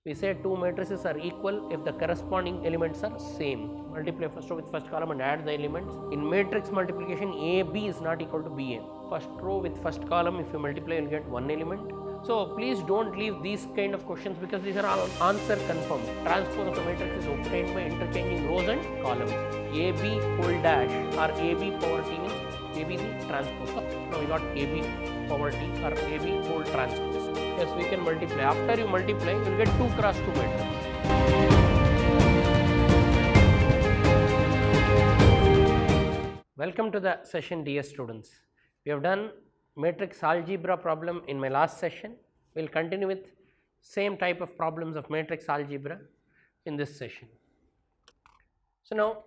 We say two matrices are equal if the corresponding elements are same. Multiply first row with first column and add the elements. In matrix multiplication, AB is not equal to BA. First row with first column, if you multiply, you will get one element. So please don't leave these kind of questions because these are all answer confirmed. Transpose of the matrix is obtained by interchanging rows and columns. AB whole dash or AB power T means AB the transpose. Now we got AB power T or AB whole transpose. Yes, we can multiply. After you multiply, you will get 2 cross 2 matrix. Welcome to the session, dear students. We have done matrix algebra problem in my last session. We will continue with same type of problems of matrix algebra in this session. So now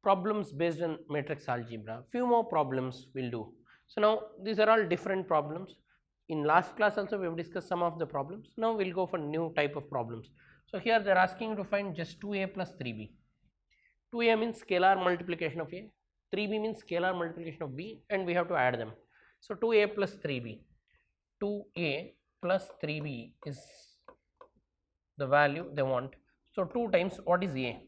problems based on matrix algebra, few more problems we will do. So now these are all different problems. In last class also we have discussed some of the problems. Now we will go for new type of problems. So here they are asking you to find just 2a plus 3b. 2a means scalar multiplication of a, 3b means scalar multiplication of b, and we have to add them. So 2a plus 3b, 2a plus 3b is the value they want. So 2 times what is a?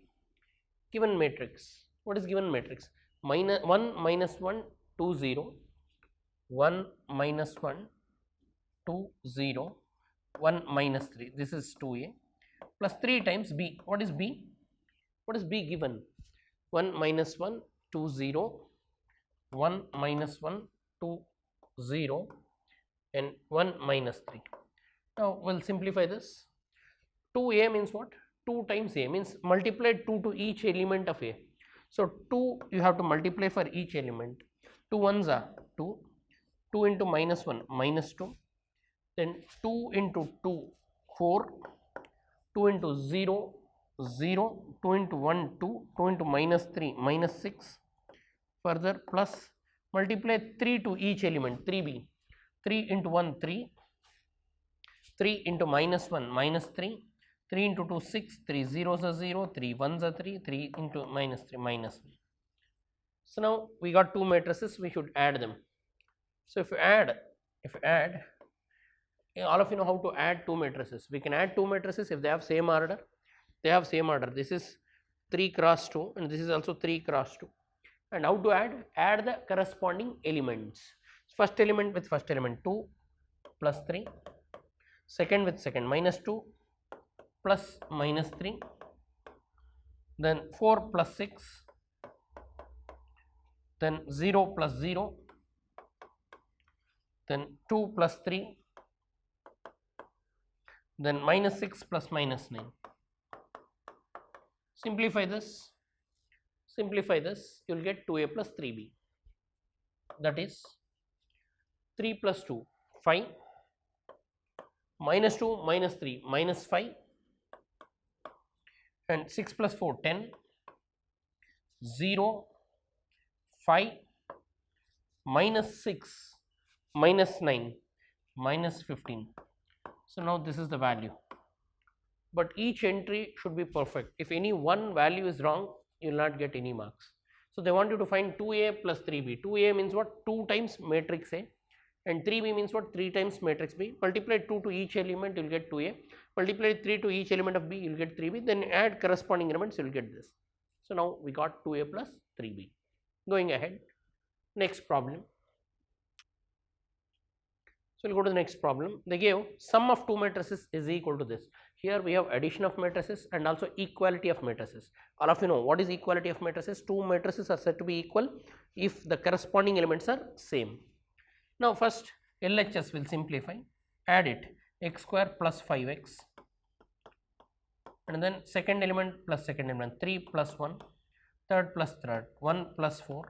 Given matrix. What is given matrix? 1 minus 1 2 0, 1 minus 1 2 0, 1 minus 3, this is 2a plus 3 times b. What is b? What is b given? 1 minus 1 2 0, 1 minus 1 2 0 and 1 minus 3. Now we will simplify this. 2a means what? 2 times a means multiply 2 to each element of a. So 2 you have to multiply for each element. 2 ones are 2, 2 into minus 1 minus 2, then 2 into 2 4, 2 into 0 0, 2 into 1 2, 2 into minus 3 minus 6, further plus multiply 3 to each element 3b, 3 into 1 3, 3 into minus 1 minus 3, 3 into 2 6, 3 zeros are 0, 3 ones are 3, 3 into minus 3 minus 1. So now we got two matrices, we should add them. So if you add, all of you know how to add two matrices. We can add two matrices if they have same order. They have same order. This is 3 cross 2 and this is also 3 cross 2. And how to add? Add the corresponding elements. First element with first element 2 plus 3, second with second minus 2 plus minus 3, then 4 plus 6, then 0 plus 0, then 2 plus 3, then minus 6 plus minus 9. Simplify this, you will get 2a plus 3b, that is 3 plus 2 5, minus 2 minus 3 minus 5, and 6 plus 4 10, 0 5 minus 6 minus 9 minus 15. So now this is the value, but each entry should be perfect. If any one value is wrong, you will not get any marks. So they want you to find 2a plus 3b. 2a means what? 2 times matrix A, and 3b means what? 3 times matrix B. Multiply 2 to each element, you will get 2a. Multiply 3 to each element of b, you will get 3b. Then add corresponding elements, you will get this. So now we got 2a plus 3b. Going ahead, next problem. So we will go to the next problem. They gave sum of two matrices is equal to this. Here we have addition of matrices and also equality of matrices. All of you know what is equality of matrices. Two matrices are said to be equal if the corresponding elements are same. Now first LHS will simplify, add it, x square plus 5x, and then second element plus second element 3 plus 1, third plus third 1 plus 4,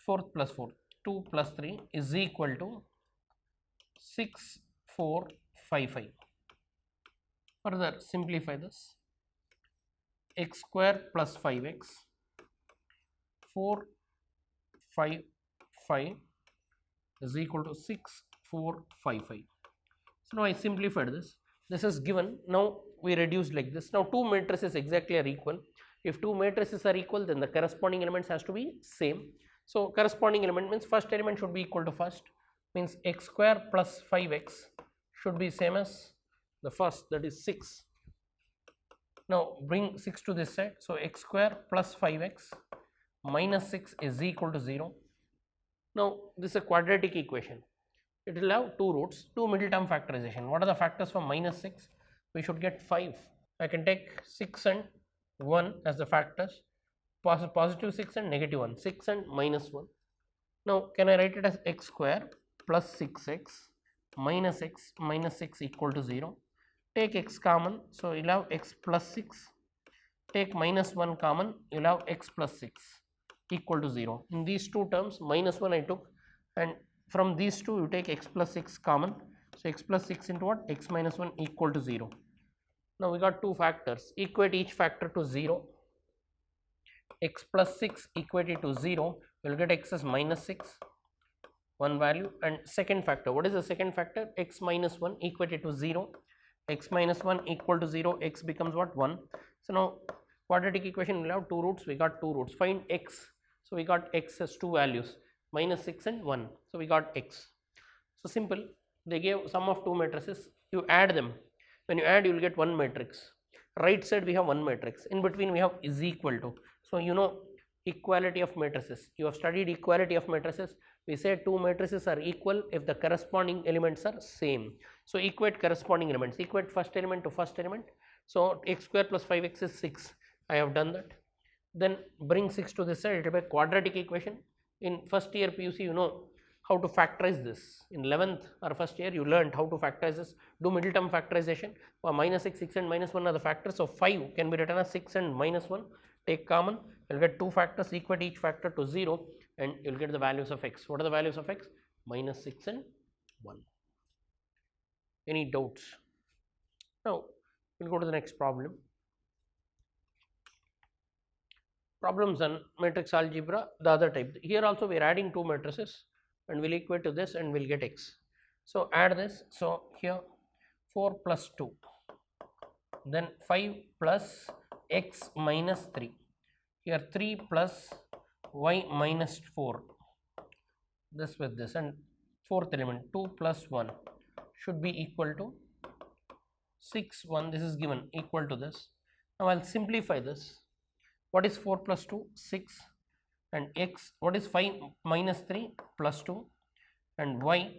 fourth plus 4 2 plus 3 is equal to 6 4 5 5. Further simplify this, x square plus 5x, 4 5 5 is equal to 6 4 5 5. So now I simplified this. This is given. Now we reduce like this. Now two matrices exactly are equal. If two matrices are equal, then the corresponding elements has to be same. So corresponding element means first element should be equal to first, means x square plus 5x should be same as the first, that is 6. Now bring 6 to this side, so x square plus 5x minus 6 is equal to 0. Now this is a quadratic equation. It will have two roots, two middle term factorization. What are the factors for minus 6? We should get 5. I can take 6 and 1 as the factors, positive 6 and negative 1, 6 and minus 1. Now can I write it as x square plus 6x minus x minus 6 equal to 0. Take x common, so you will have x plus 6. Take minus 1 common, you will have x plus 6 equal to 0. In these two terms, minus 1 I took, and from these two you take x plus 6 common. So x plus 6 into what? X minus 1 equal to 0. Now we got two factors, equate each factor to 0. X plus 6 equated to 0, we will get x as minus 6, one value, and second factor, what is the second factor? X minus 1 equated to 0, x minus 1 equal to 0, x becomes what? 1. So now quadratic equation will have two roots, we got two roots, find x. So we got x as two values, minus 6 and 1, so we got x. So simple, they gave sum of two matrices, you add them, when you add you will get one matrix. Right side we have one matrix, in between we have is equal to. So you know equality of matrices, you have studied equality of matrices. We say two matrices are equal if the corresponding elements are same. So equate corresponding elements, equate first element to first element. So x square plus 5x is 6, I have done that. Then bring 6 to this side, it will be a quadratic equation. In first year PUC you know how to factorize this. In 11th or first year you learned how to factorize this, do middle term factorization. For minus 6, 6 and minus 1 are the factors. So 5 can be written as 6 and minus 1, take common, you will get two factors, equate each factor to 0 and you will get the values of x. What are the values of x? Minus 6 and 1. Any doubts? Now we will go to the next problem. Problems on matrix algebra, the other type. Here also we are adding two matrices and we will equate to this and we will get x. So add this, so here 4 plus 2, then 5 plus x minus 3, here 3 plus y minus 4, this with this, and fourth element 2 plus 1 should be equal to 6, 1, this is given equal to this. Now I will simplify this. What is 4 plus 2? 6, and x, what is 5 minus 3 plus 2, and y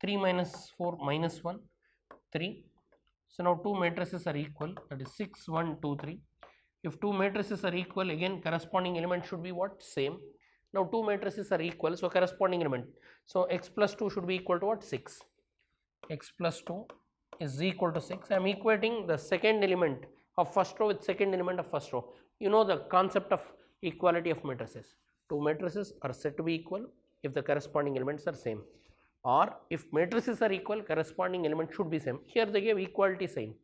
3 minus 4 minus 1, 3. So now two matrices are equal, that is 6, 1, 2, 3. If two matrices are equal, again corresponding element should be what? Same. Now two matrices are equal, so corresponding element. So x plus 2 should be equal to what? 6. X plus 2 is equal to 6. I am equating the second element of first row with second element of first row. You know the concept of equality of matrices. Two matrices are said to be equal if the corresponding elements are same, or if matrices are equal, corresponding element should be same. Here they gave equality sign,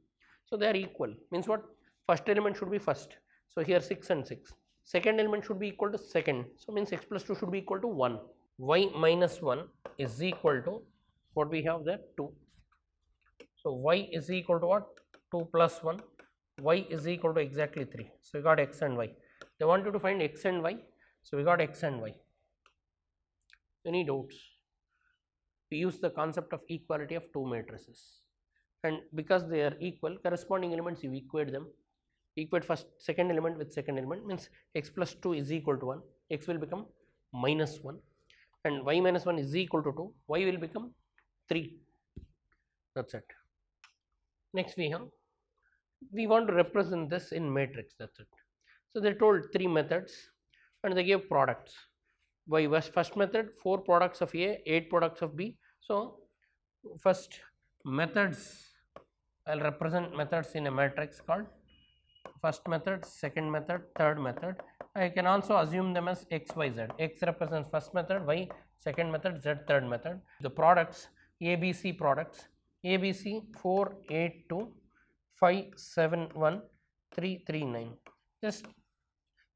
so they are equal, means what? First element should be first, so here 6 and 6. Second element should be equal to second, so means x plus 2 should be equal to 1. Y minus 1 is equal to what we have there? 2. So y is equal to what? 2 plus 1. Y is equal to exactly 3. So we got x and y. They want you to find x and y, so we got x and y. Any doubts? We use the concept of equality of two matrices, and because they are equal, corresponding elements you equate them. Equate first second element with second element, means x plus 2 is equal to 1, x will become minus 1, and y minus 1 is equal to 2, y will become 3. That's it. Next we want to represent this in matrix, that's it. So they told three methods and they gave products. By first method, 4 products of A, 8 products of B. So first methods, I will represent methods in a matrix called first method, second method, third method. I can also assume them as x, y, z. X represents first method, y second method, z third method. The products, ABC products, ABC 4, 8, 2, 5, 7, 1, 3, 3, 9. Just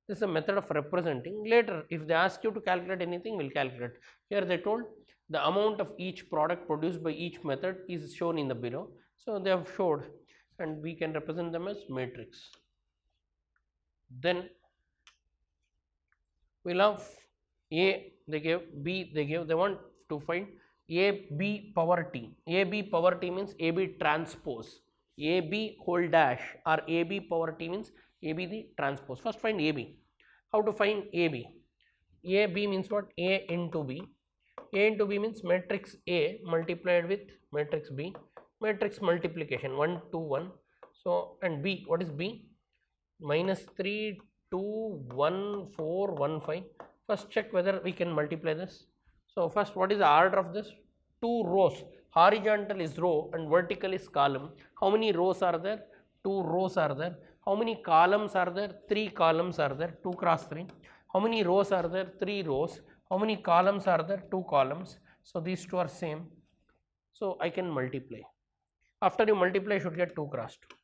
this is a method of representing. Later if they ask you to calculate anything, we will calculate. Here they told the amount of each product produced by each method is shown in the below. So they have showed, and we can represent them as matrix. Then we will have A they gave, B they gave, they want to find AB power T. AB power T means AB transpose. AB whole dash or AB power T means AB the transpose. First find AB. How to find AB? AB means what? A into B. A into B means matrix A multiplied with matrix B, matrix multiplication 1 2 1. So, and B, what is B? Minus 3 2 1 4 1 5. First check whether we can multiply this. So, first what is the order of this? 2 rows. Horizontal is row and vertical is column. How many rows are there? 2 rows are there. How many columns are there? 3 columns are there. 2 cross 3. How many rows are there? 3 rows. How many columns are there? 2 columns. So, these two are same. So, I can multiply. After you multiply, you should get 2 cross 2.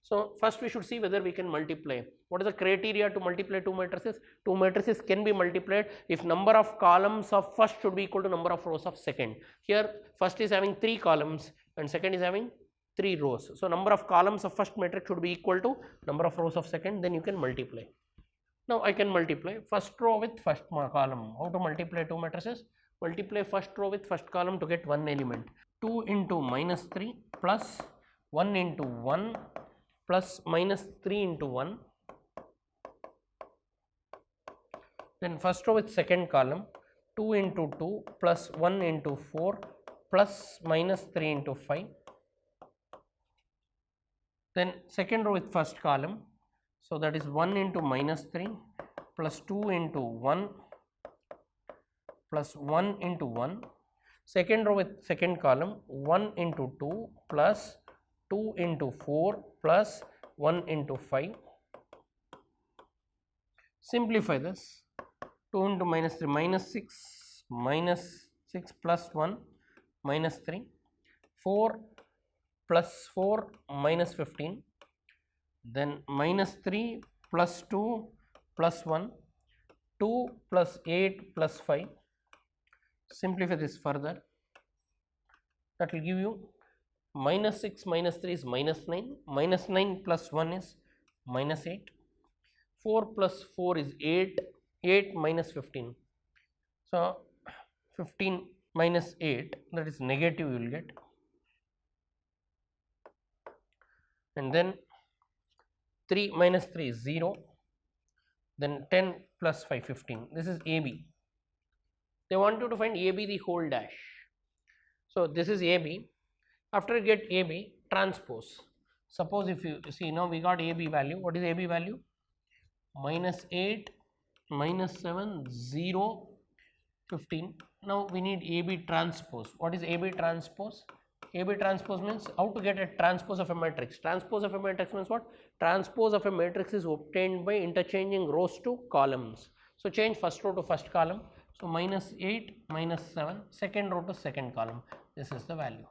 So, first we should see whether we can multiply. What is the criteria to multiply two matrices? Two matrices can be multiplied if number of columns of first should be equal to number of rows of second. Here first is having 3 columns and second is having 3 rows. So, number of columns of first matrix should be equal to number of rows of second, then you can multiply. Now, I can multiply first row with first column. How to multiply two matrices? Multiply first row with first column to get one element. 2 into minus 3 plus 1 into 1 plus minus 3 into 1. Then first row with second column 2 into 2 plus 1 into 4 plus minus 3 into 5. Then second row with first column, so that is 1 into minus 3 plus 2 into 1 plus 1 into 1. Second row with second column 1 into 2 plus 2 into 4 plus 1 into 5. Simplify this. 2 into minus 3 minus 6 plus 1 minus 3, 4 plus 4 minus 15, then minus 3 plus 2 plus 1, 2 plus 8 plus 5. Simplify this further. That will give you minus 6 minus 3 is minus 9, minus 9 plus 1 is minus 8, 4 plus 4 is 8, 8 minus 15. So, 15 minus 8, that is negative you will get, and then 3 minus 3 is 0, then 10 plus 5 15. This is AB. They want you to find AB the whole dash. So, this is AB. After you get AB, transpose. Suppose if you see, now we got AB value. What is AB value? Minus 8, minus 7, 0, 15. Now we need AB transpose. What is AB transpose? AB transpose means how to get a transpose of a matrix. Transpose of a matrix means what? Transpose of a matrix is obtained by interchanging rows to columns. So, change first row to first column. So, minus 8, minus 7, second row to second column. This is the value.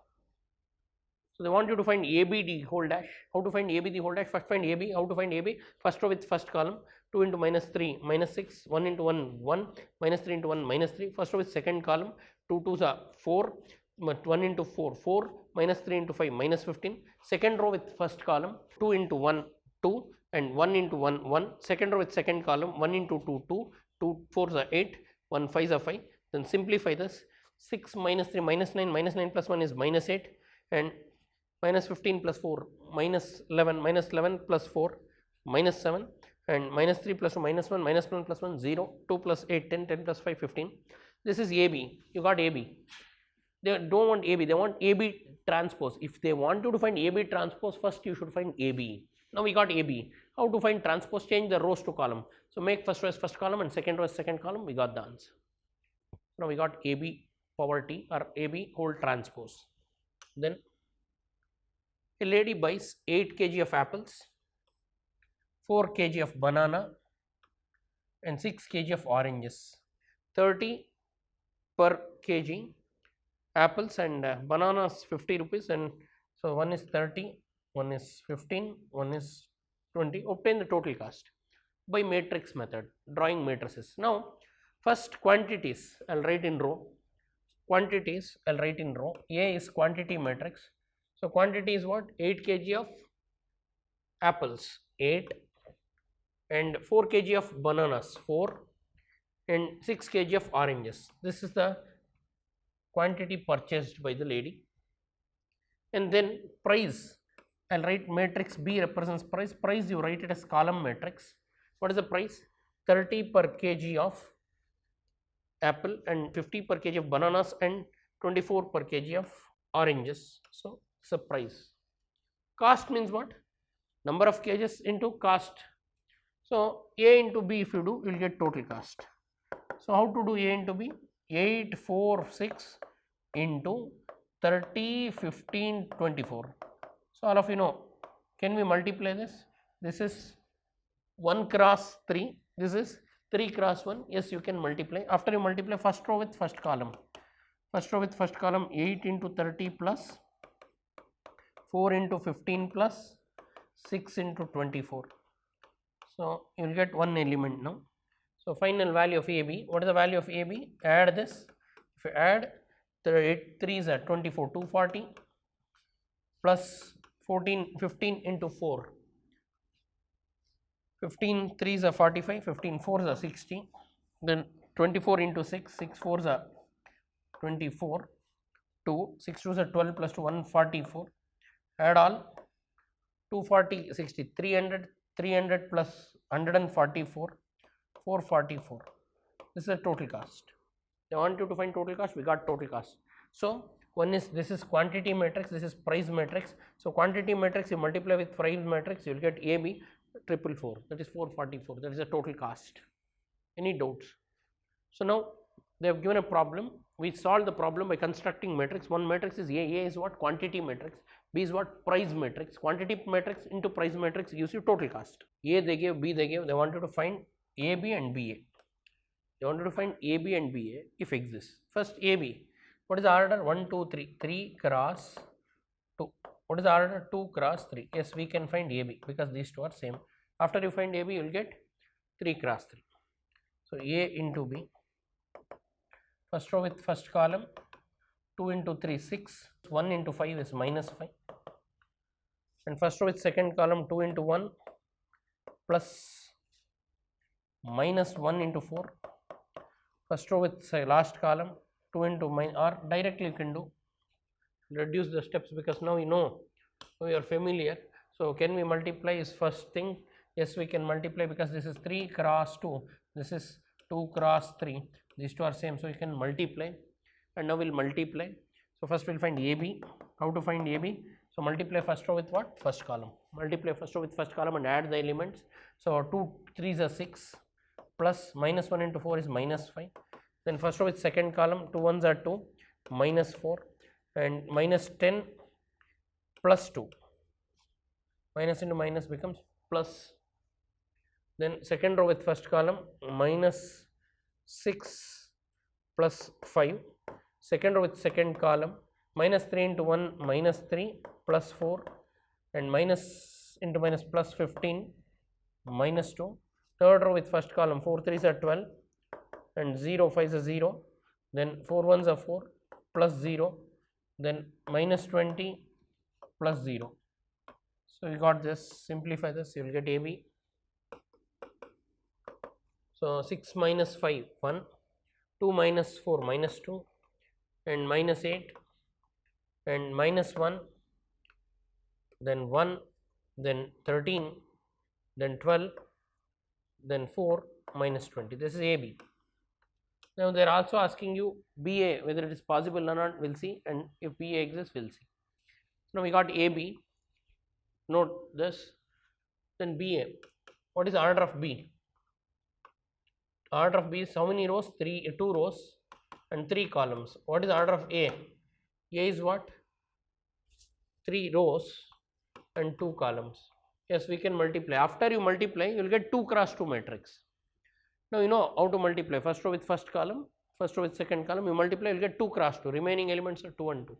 So, they want you to find AB the whole dash. How to find AB the whole dash? First find AB. How to find AB? First row with first column. 2 into minus 3 minus 6, 1 into 1 1, minus 3 into 1 minus 3. First row with second column, 2 2s are 4, 1 into 4 4, minus 3 into 5 minus 15. Second row with first column, 2 into 1 2 and 1 into 1 1. Second row with second column, 1 into 2 2, 2 4s are 8, 1 5s are 5. Then simplify this. 6 minus 3 minus 9 plus 1 is minus 8, and minus 15 plus 4 minus 11 plus 4 minus 7, and minus 3 plus 2 minus 1 plus 1 0, 2 plus 8 10, 10 plus 5 15. This is AB. You got AB. They don't want AB, they want AB transpose. If they want you to find AB transpose, first you should find AB. Now we got AB. How to find transpose? Change the rows to column. So, make first row as first column and second row as second column. We got the answer. Now we got AB power T or AB whole transpose. Then a lady buys 8 kg of apples, 4 kg of banana and 6 kg of oranges. 30 per kg. Apples and bananas 50 rupees, and so one is 30, one is 15, one is 20. Obtain the total cost by matrix method, drawing matrices. Now, first quantities I will write in row. Quantities I will write in row. A is quantity matrix. So, quantity is what? 8 kg of apples 8, and 4 kg of bananas 4, and 6 kg of oranges. This is the quantity purchased by the lady. And then price, I'll write matrix B represents price. Price you write it as column matrix. What is the price? 30 per kg of apple and 50 per kg of bananas and 24 per kg of oranges. So it's a price. Cost means what? Number of kgs into cost. So A into B if you do, you will get total cost. So how to do A into B? 846 into 30, 15, 24. So all of you know, can we multiply this? This is 1 cross 3, this is 3 cross 1. Yes, you can multiply. After you multiply first row with first column. First row with first column 8 into 30 plus 4 into 15 plus 6 into 24. So you will get one element now. So final value of AB. What is the value of AB? Add this. If you add 8 3s are 24, 240 plus 14, 15 into 4. 15 3s are 45, 15 4s are 60. Then 24 into 6, 6 4s are 24, 2, 6 2s are 12 plus 2, 144. Add all 240, 60, 300, 300 plus 144, 444. This is the total cost. They want you to find total cost, we got total cost. So one is, this is quantity matrix, this is price matrix. So quantity matrix you multiply with price matrix, you will get AB 444, that is 444, that is the total cost. Any doubts? So now they have given a problem. We solve the problem by constructing matrix. One matrix is A. A is what? Quantity matrix. B is what? Price matrix. Quantity matrix into price matrix gives you total cost. A they gave, B they gave. They wanted to find AB and BA. They wanted to find AB and BA if exists. First AB. What is the order? 1, 2, 3. 3 cross 2. What is the order? 2 cross 3. Yes, we can find AB because these two are same. After you find AB, you will get 3 cross 3. So A into B. First row with first column, 2 into 3, 6, 1 into 5 is minus 5. And first row with second column, 2 into 1 plus minus 1 into 4. First row with last column, 2 into minus, or directly you can do, reduce the steps because now you know, we are familiar. So can we multiply is first thing. Yes, we can multiply because this is 3 cross 2, this is 2 cross 3. These two are same, so you can multiply. And now we'll multiply. So first we'll find AB. How to find AB? So multiply first row with what? First column. Multiply first row with first column and add the elements. So 2 3s are 6 plus minus 1 into 4 is minus 5. Then first row with second column, 2 1s are 2, minus 4 and minus 10 plus 2. Minus into minus becomes plus. Then second row with first column, minus 6 plus 5. Second row with second column, minus 3 into 1, minus 3 plus 4 and minus into minus plus 15, minus 2. Third row with first column, 4 3s are 12 and 0 5s are 0. Then 4 1s are 4 plus 0. Then minus 20 plus 0. So you got this. Simplify this, you will get AB. So 6 minus 5, 1, 2 minus 4, minus 2 and minus 8 and minus 1, then 1, then 13, then 12, then 4, minus 20. This is AB. Now they are also asking you BA, whether it is possible or not, we'll see, and if BA exists, we'll see. Now we got AB, note this, then BA. What is the order of B? Order of B is how many rows? 2 rows and 3 columns. What is the order of A? A is what? 3 rows and 2 columns. Yes, we can multiply. After you multiply, you will get 2 cross 2 matrix. Now you know how to multiply. First row with first column, first row with second column, you multiply, you will get 2 cross 2. Remaining elements are 2 and 2.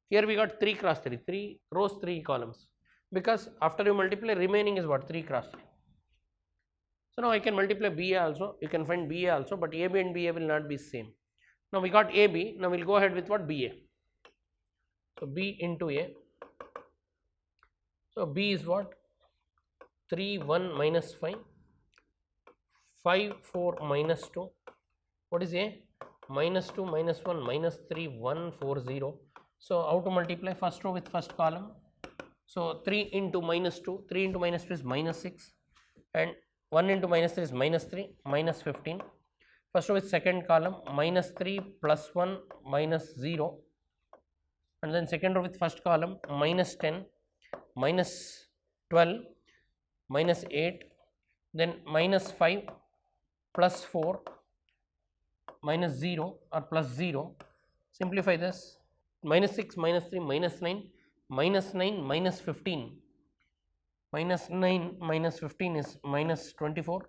Here we got 3 cross 3, 3 rows, 3 columns. Because after you multiply, remaining is what? 3 cross 3. So now I can multiply BA also, you can find BA also, but AB and BA will not be same. Now we got AB, now we will go ahead with what? BA. So B into A. So B is what? 3, 1, minus 5, 5, 4, minus 2. What is A? Minus 2, minus 1, minus 3, 1, 4, 0. So how to multiply? First row with first column, So 3 into minus 2, 3 into minus 2 is minus 6, and 1 into minus 3 is minus 3, minus 15. First row with second column, minus 3 plus 1 minus 0, and then second row with first column, minus 10, minus 12, minus 8, then minus 5 plus 4 minus 0 or plus 0. Simplify this, minus 6 minus 3 minus 9, minus 9 minus 15, minus 9 minus 15 is minus 24,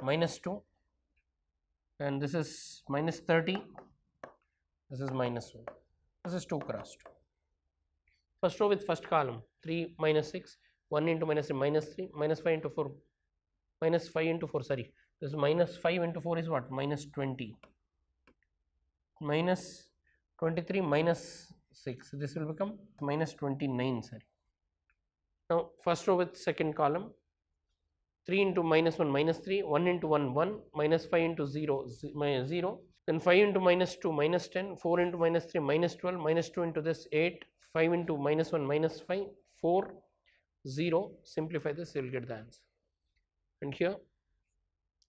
minus 2, and this is minus 30, this is minus 1, this is 2 cross 2. First row with first column, 3 minus 6, 1 into minus 3 minus 3, minus 5 into 4, minus 5 into 4, sorry, this minus 5 into 4 is what? Minus 20, minus 23 minus 6, this will become minus 29, sorry. Now first row with second column, 3 into minus 1 minus 3, 1 into 1 1, minus 5 into 0 0, then 5 into minus 2 minus 10, 4 into minus 3 minus 12, minus 2 into this 8, 5 into minus 1 minus 5, 4, 0. Simplify this, you will get the answer. And here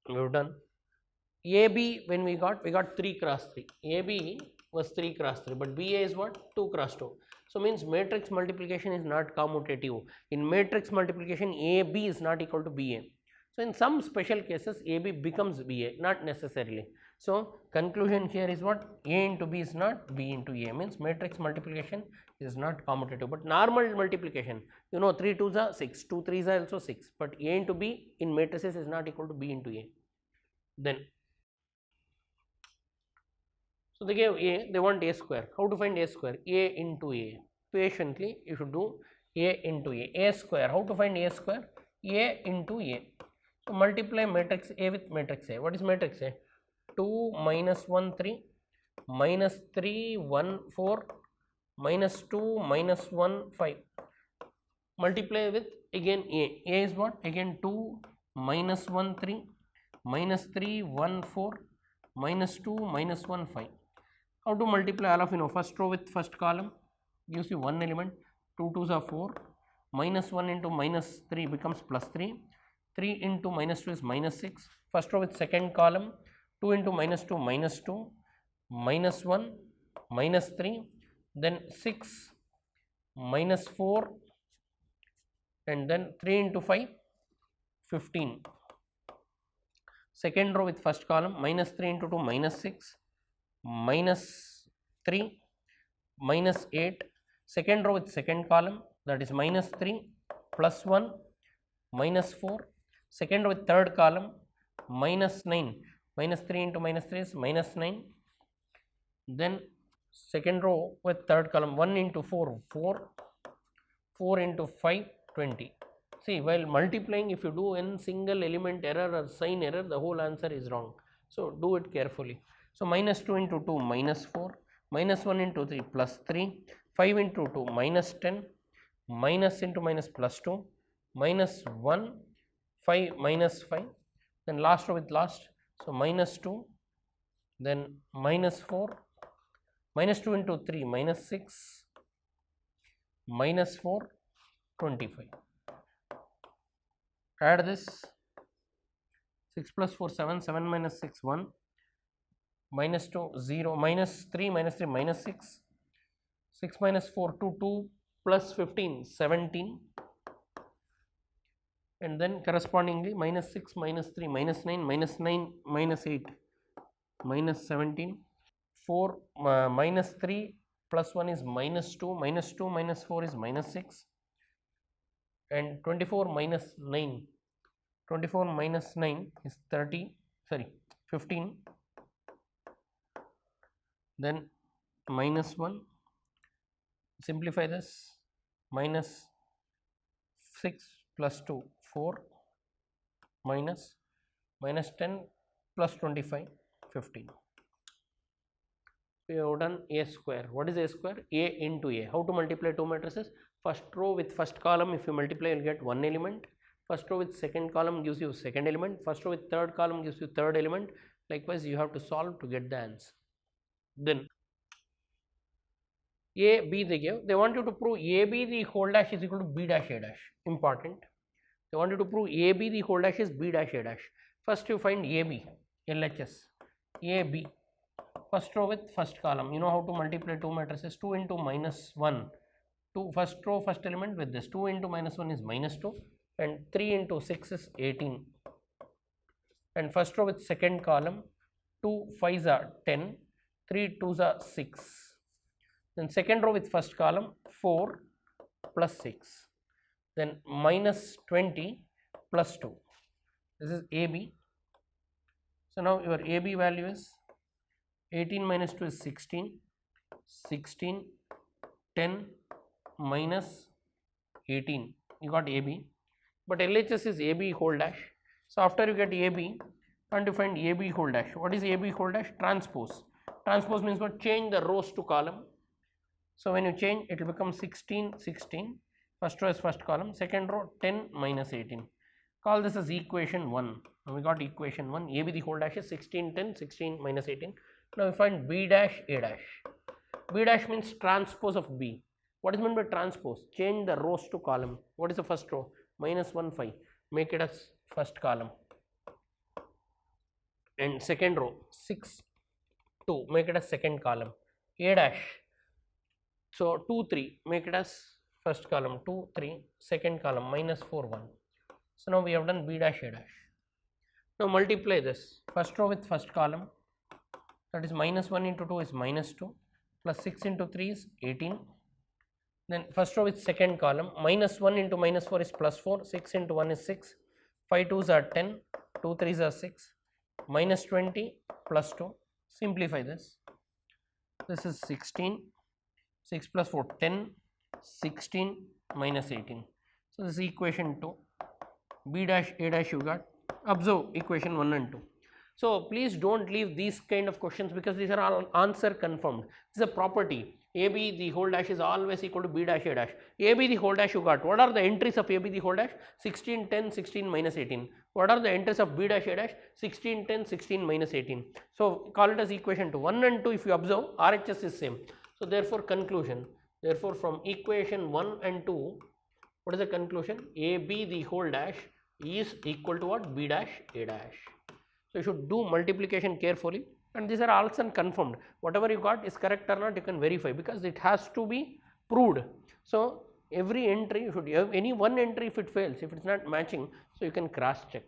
we have done AB. When we got 3 cross 3, AB was 3 cross 3, but BA is what? 2 cross 2. So means matrix multiplication is not commutative. In matrix multiplication, AB is not equal to BA. So in some special cases, AB becomes BA, not necessarily. So conclusion here is what? A into B is not B into A, means matrix multiplication is not commutative. But normal multiplication, you know, 3 2s are 6, 2 3s are also 6, but A into B in matrices is not equal to B into A. Then, so they gave A, they want A square. How to find A square? A into A. Patiently you should do A into A. A square, how to find A square? A into A. So multiply matrix A with matrix A. What is matrix A? 2 minus 1 3, minus 3 1 4, minus 2 minus 1 5. Multiply with again A. A is what? Again 2 minus 1 3, minus 3 1 4, minus 2 minus 1 5. How to multiply? All of you know. First row with first column gives you one element, 2 2s are 4, minus 1 into minus 3 becomes plus 3, 3 into minus 2 is minus 6. First row with second column, 2 into minus 2 minus 2, minus 1 minus 3, then 6 minus 4, and then 3 into 5 15. Second row with first column, minus 3 into 2 minus 6, minus 3, minus 8. Second row with second column, that is minus 3 plus 1 minus 4. Second row with third column, minus 9, minus 3 into minus 3 is minus 9. Then second row with third column, 1 into 4 4, 4 into 5 20. See, while multiplying, if you do in single element error or sign error, the whole answer is wrong. So do it carefully. So minus 2 into 2 minus 4, minus 1 into 3 plus 3, 5 into 2 minus 10, minus into minus plus 2, minus 1, 5 minus 5, then last row with last, so minus 2, then minus 4, minus 2 into 3 minus 6, minus 4 25. Add this, 6 plus 4 7, 7 minus 6 1, minus 2 0, minus 3 minus 3 minus 6, 6 minus 4 2, 2 plus 15 17, and then correspondingly minus 6 minus 3 minus 9, minus 9 minus 8 minus 17, 4 minus 3 plus 1 is minus 2, minus 2 minus 4 is minus 6, and 24 minus 9, 24 minus 9 is 15, then minus 1, simplify this, minus 6 plus 2 4, minus 10 plus 25 15. We have done A square. What is A square? A into A. How to multiply two matrices? First row with first column, if you multiply, you will get one element. First row with second column gives you second element. First row with third column gives you third element. Likewise, you have to solve to get the answer. Then A, B they gave. They want you to prove AB the whole dash is equal to B dash A dash. Important. They want you to prove AB the whole dash is B dash A dash. First you find AB, LHS, AB, first row with first column. You know how to multiply two matrices, 2 into minus 1, 2 first row first element with this, 2 into minus 1 is minus 2 and 3 into 6 is 18. And first row with second column, 2 5s are 10, 3 2s are 6. Then second row with first column, 4 plus 6. Then minus 20 plus 2. This is AB. So now your AB value is 18 minus 2 is 16, 16, 10 minus 18. You got AB. But LHS is AB whole dash. So after you get AB, and to find AB whole dash. What is AB whole dash? Transpose. Transpose means what? Change the rows to column. So when you change, it will become 16, 16. First row is first column. Second row 10 minus 18. Call this as equation 1. Now we got equation 1. AB the whole dash is 16, 10, 16 minus 18. Now we find B dash A dash. B dash means transpose of B. What is meant by transpose? Change the rows to column. What is the first row? Minus 1, 5. Make it as first column. And second row 6, 2. Make it as second column. A dash. So 2, 3. Make it as first column. 2, 3. Second column. Minus 4, 1. So now we have done B dash A dash. Now multiply this. First row with first column. That is minus 1 into 2 is minus 2. Plus 6 into 3 is 18. Then first row with second column. Minus 1 into minus 4 is plus 4. 6 into 1 is 6. 5 2s are 10. 2 3s are 6. Minus 20 plus 2. Simplify this. This is 16. 6 plus 4, 10. 16 minus 18. So this is equation 2. B dash A dash you got. Observe equation 1 and 2. So please don't leave these kind of questions because these are all answer confirmed. This is a property. AB the whole dash is always equal to B dash A dash. AB the whole dash you got. What are the entries of AB the whole dash? 16, 10, 16 minus 18. What are the entries of B dash A dash? 16, 10, 16 minus 18. So call it as equation 2. 1 and 2 if you observe, RHS is same. So therefore conclusion. Therefore from equation 1 and 2, what is the conclusion? AB the whole dash is equal to what? B dash A dash. So you should do multiplication carefully, and these are also confirmed. Whatever you got is correct or not, you can verify because it has to be proved. So every entry you should have any one entry. If it fails, if it's not matching, so you can cross check.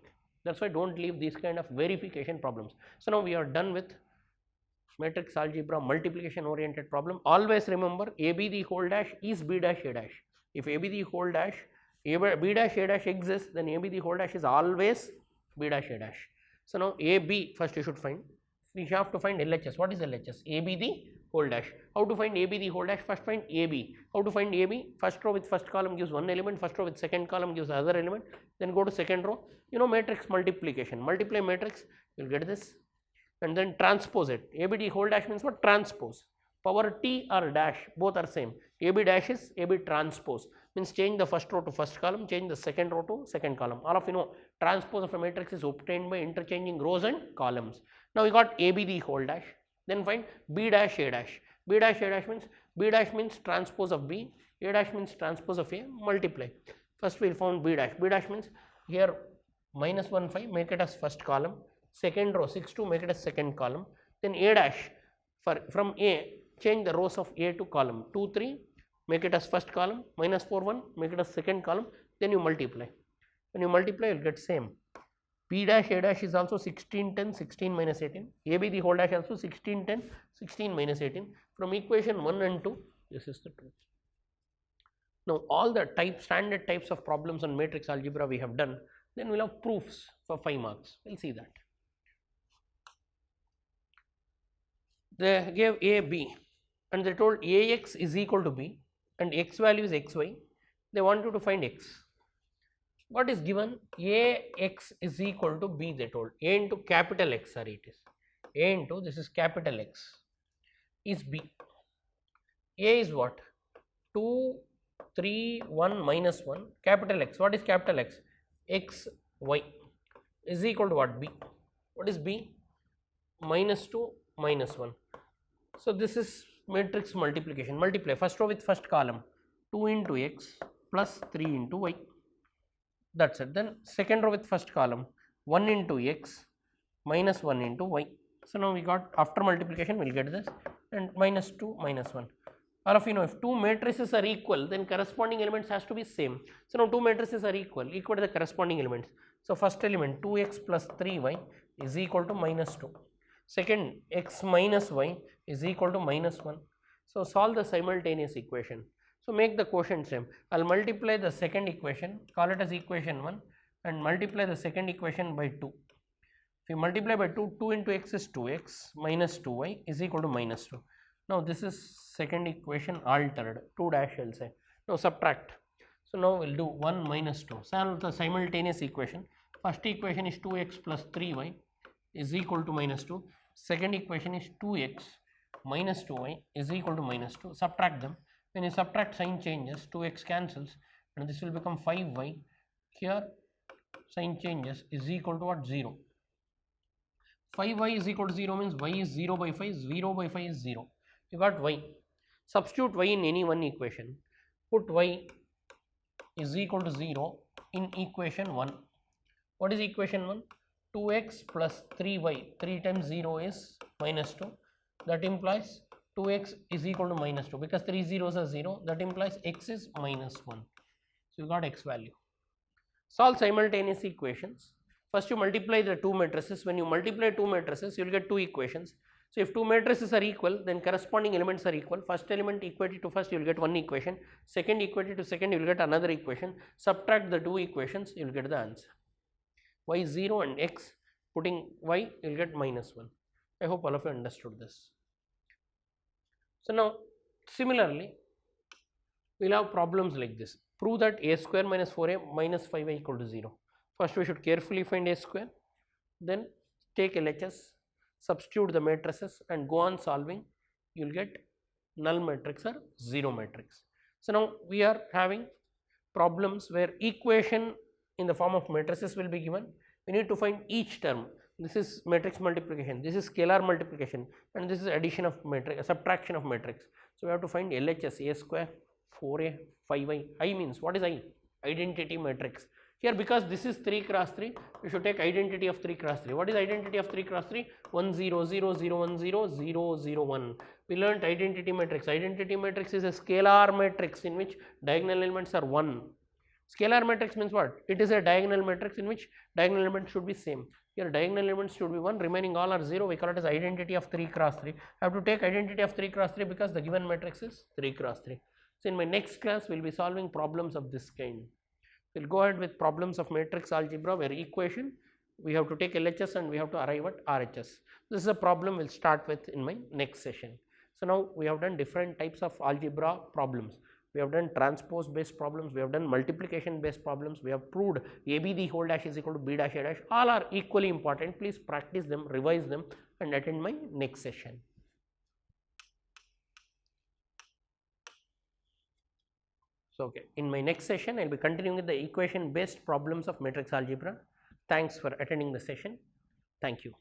That's why don't leave these kind of verification problems. So now we are done with matrix algebra multiplication oriented problem. Always remember AB the whole dash is B dash A dash. If AB the whole dash B dash A dash exists, then AB the whole dash is always B dash A dash. So now AB first you should find. We have to find LHS. What is LHS? AB the whole dash. How to find AB the whole dash? First find AB. How to find AB? First row with first column gives one element. First row with second column gives the other element. Then go to second row. You know matrix multiplication. Multiply matrix. You will get this. And then transpose it. AB the whole dash means what? Transpose. Power T or dash both are same. AB dash is AB transpose. Means change the first row to first column, change the second row to second column. All of you know transpose of a matrix is obtained by interchanging rows and columns. Now we got AB the whole dash. Then find B dash A dash. B dash A dash means B dash means transpose of B. A dash means transpose of A. Multiply. First we found B dash. B dash means here minus 1 5 make it as first column. Second row 6 2 make it as second column. Then A dash from A change the rows of A to column 2 3. Make it as first column, minus 4 1, make it as second column, then you multiply. When you multiply, you will get same. B dash A dash is also 16 10 16 minus 18. AB the whole dash also 16 10 16 minus 18. From equation 1 and 2, this is the truth. Now all the standard types of problems on matrix algebra we have done. Then we will have proofs for 5 marks. We will see that. They gave A, B, and they told AX is equal to B. And x value is xy, they want you to find x. What is given? Ax is equal to b, they told. A into capital X, sorry, it is A into, this is capital X, is b. A is what? 2 3 1 minus 1, capital X. What is capital X? X y is equal to what? B. What is b? Minus 2 minus 1. So this is matrix multiplication. Multiply first row with first column, 2 into x plus 3 into y, that is it. Then second row with first column, 1 into x minus 1 into y. So, now we got, after multiplication we will get this, and minus 2 minus 1. All of you know, if two matrices are equal, then corresponding elements has to be same. So, now two matrices are equal to the corresponding elements. So, first element 2x plus 3y is equal to minus 2. Second, x minus y is equal to minus 1. So, solve the simultaneous equation. So, make the quotient same. I will multiply the second equation, call it as equation 1, and multiply the second equation by 2. If you multiply by 2, 2 into x is 2x minus 2y is equal to minus 2. Now, this is second equation altered, 2 dash I will say. Now, subtract. So, now we will do 1 minus 2. Solve the simultaneous equation. First equation is 2x plus 3y is equal to minus 2. Second equation is 2x minus 2y is equal to minus 2. Subtract them. When you subtract, sign changes, 2x cancels and this will become 5y. Here sign changes is equal to what? 0. 5y is equal to 0 means y is 0 by 5, 0 by 5 is 0. You got y. Substitute y in any one equation. Put y is equal to 0 in equation 1. What is equation 1? 2x plus 3y, 3 times 0 is minus 2. That implies 2x is equal to minus 2, because 3 zeros are 0. That implies x is minus 1. So, you got x value. Solve simultaneous equations. First you multiply the two matrices. When you multiply two matrices, you will get two equations. So, if two matrices are equal, then corresponding elements are equal. First element equated to first, you will get one equation. Second equated to second, you will get another equation. Subtract the two equations, you will get the answer. Y is 0 and x, putting y, you will get minus 1. I hope all of you understood this. So, now similarly, we will have problems like this. Prove that a square minus 4a minus 5a equal to 0. First we should carefully find a square, then take LHS, substitute the matrices and go on solving. You will get null matrix or 0 matrix. So, now we are having problems where equation in the form of matrices will be given. We need to find each term. This is matrix multiplication, this is scalar multiplication, and this is addition of matrix, subtraction of matrix. So, we have to find LHS, a square, 4a, 5i. I means, what is I? Identity matrix. Here, because this is 3 cross 3, we should take identity of 3 cross 3. What is identity of 3 cross 3? 1 0 0 0 1 0 0 0 1. We learnt identity matrix. Identity matrix is a scalar matrix in which diagonal elements are 1. Scalar matrix means what? It is a diagonal matrix in which diagonal elements should be same. Here diagonal elements should be 1, remaining all are 0. We call it as identity of 3 cross 3. I have to take identity of 3 cross 3 because the given matrix is 3 cross 3. So, in my next class, we will be solving problems of this kind. We will go ahead with problems of matrix algebra where equation, we have to take LHS and we have to arrive at RHS. This is a problem we will start with in my next session. So, now we have done different types of algebra problems. We have done transpose based problems, we have done multiplication based problems, we have proved AB the whole dash is equal to B dash A dash. All are equally important. Please practice them, revise them and attend my next session. So, okay, in my next session, I will be continuing with the equation based problems of matrix algebra. Thanks for attending the session. Thank you.